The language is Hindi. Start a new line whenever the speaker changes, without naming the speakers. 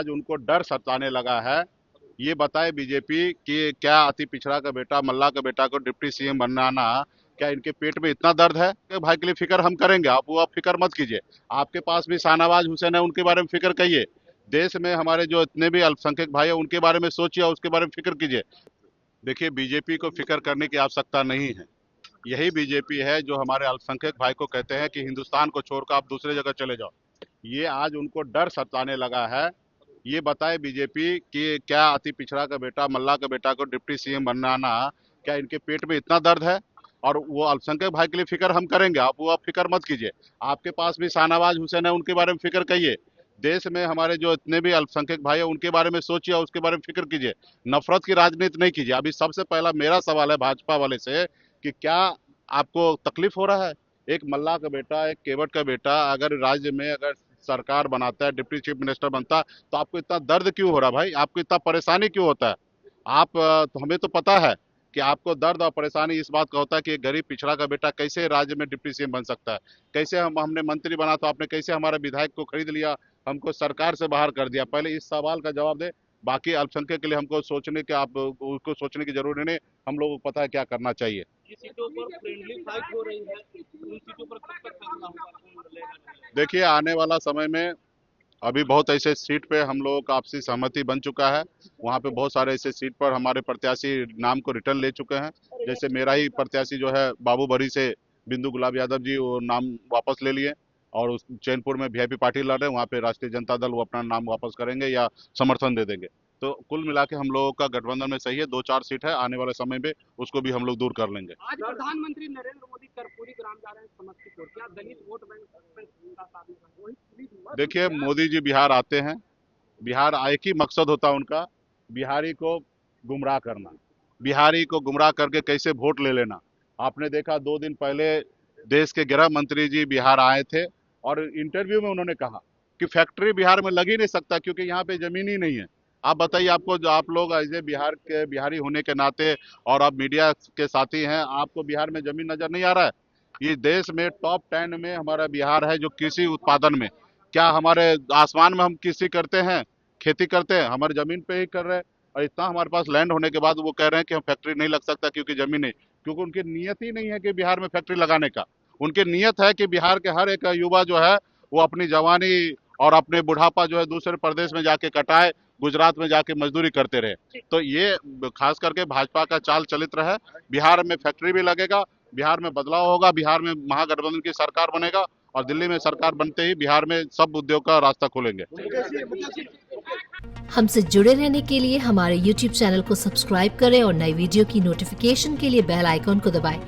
आज उनको डर सताने लगा है। ये बताए बीजेपी कि क्या अति पिछड़ा का बेटा, मल्ला का बेटा को डिप्टी सीएम बनाना, क्या इनके पेट में इतना दर्द है कि भाई के लिए फिक्र हम करेंगे, आप फिक्र मत कीजिए। आपके पास भी शाहनवाज हुसैन है, उनके बारे में फिक्र करिए। देश में हमारे जो इतने भी अल्पसंख्यक भाई है उनके बारे में सोचिए और उसके बारे में फिक्र कीजिए। देखिए, बीजेपी को फिक्र करने की आवश्यकता नहीं है। यही बीजेपी है जो हमारे अल्पसंख्यक भाई को कहते हैं कि हिंदुस्तान को छोड़कर आप दूसरे जगह चले जाओ। ये आज उनको डर सताने लगा है। ये बताए बीजेपी कि क्या अति पिछड़ा का बेटा, मल्ला का बेटा को डिप्टी सीएम बनाना, क्या इनके पेट में इतना दर्द है। और वो अल्पसंख्यक भाई के लिए फिक्र हम करेंगे, आप फिक्र मत कीजिए। आपके पास भी शाहनवाज हुसैन है, उनके बारे में फिक्र करिए। देश में हमारे जो इतने भी अल्पसंख्यक भाई है उनके बारे में सोचिए और उसके बारे में फिक्र कीजिए। नफरत की राजनीति नहीं कीजिए। अभी सबसे पहला मेरा सवाल है भाजपा वाले से कि क्या आपको तकलीफ हो रहा है? एक मल्ला का बेटा, एक केवट का बेटा अगर राज्य में अगर सरकार बनाता है, डिप्टी चीफ मिनिस्टर बनता है, तो आपको इतना दर्द क्यों हो रहा है भाई? आपको इतना परेशानी क्यों होता है? तो हमें तो पता है कि आपको दर्द और परेशानी इस बात का होता है कि एक गरीब पिछड़ा का बेटा कैसे राज्य में डिप्टी सीएम बन सकता है। कैसे हमने मंत्री बना तो आपने कैसे हमारे विधायक को खरीद लिया, हमको सरकार से बाहर कर दिया। पहले इस सवाल का जवाब दे। बाकी अल्पसंख्यक के लिए हमको सोचने के आप उसको सोचने की जरूरत नहीं। हम लोगों को पता है क्या करना चाहिए।
जिन सीटों पर फ्रेंडली फाइट हो रही है, उन सीटों पर कब तक फैसला होगा, कौन लड़ेगा नहीं लड़ेगा?
देखिए, आने वाला समय में अभी बहुत ऐसे सीट पे हम लोगों का आपसी सहमति बन चुका है। वहाँ पे बहुत सारे ऐसे सीट पर हमारे प्रत्याशी नाम को रिटर्न ले चुके हैं। जैसे मेरा ही प्रत्याशी जो है बाबूबरी से बिंदु गुलाब यादव जी, वो नाम वापस ले लिए। और उस चैनपुर में वीआईपी पार्टी लड़ रहे हैं, वहाँ पे राष्ट्रीय जनता दल वो अपना नाम वापस करेंगे या समर्थन दे देंगे। तो कुल मिला के हम लोगों का गठबंधन में सही है। 2-4 सीट है, आने वाले समय में उसको भी हम लोग दूर कर लेंगे।
आज प्रधानमंत्री नरेंद्र मोदी कर्पूरी ग्राम जा रहे हैं समस्तीपुर, क्या दलित वोट बैंक उनका साथ में वही पुलिस हुआ?
देखिए, मोदी जी बिहार आते हैं, बिहार एक ही मकसद होता है उनका, बिहारी को गुमराह करना, बिहारी को गुमराह करके कैसे वोट ले लेना। आपने देखा 2 दिन पहले देश के गृह मंत्री जी बिहार आए थे और इंटरव्यू में उन्होंने कहा कि फैक्ट्री बिहार में लग ही नहीं सकता क्योंकि यहाँ पे जमीन ही नहीं है। आप बताइए, आपको जो आप लोग ऐसे बिहार के बिहारी होने के नाते और आप मीडिया के साथी हैं, आपको बिहार में जमीन नजर नहीं आ रहा है? ये देश में टॉप 10 में हमारा बिहार है जो कृषि उत्पादन में। क्या हमारे आसमान में हम कृषि करते हैं, खेती करते हैं? हमारे जमीन पे ही कर रहे हैं। और इतना हमारे पास लैंड होने के बाद वो कह रहे हैं कि हम फैक्ट्री नहीं लग सकता क्योंकि जमीन नहीं। क्योंकि उनकी नियत ही नहीं है कि बिहार में फैक्ट्री लगाने का। उनकी नियत है कि बिहार के हर एक युवा जो है वो अपनी जवानी और अपने बुढ़ापा जो है दूसरे प्रदेश में जाके कटाए, गुजरात में जाके मजदूरी करते रहे। तो ये खास करके भाजपा का चाल चलित रहा है। बिहार में फैक्ट्री भी लगेगा, बिहार में बदलाव होगा, बिहार में महागठबंधन की सरकार बनेगा और दिल्ली में सरकार बनते ही बिहार में सब उद्योग का रास्ता खोलेंगे।
हमसे जुड़े रहने के लिए हमारे YouTube चैनल को सब्सक्राइब करें और नई वीडियो की नोटिफिकेशन के लिए बेल आइकॉन को दबाएं।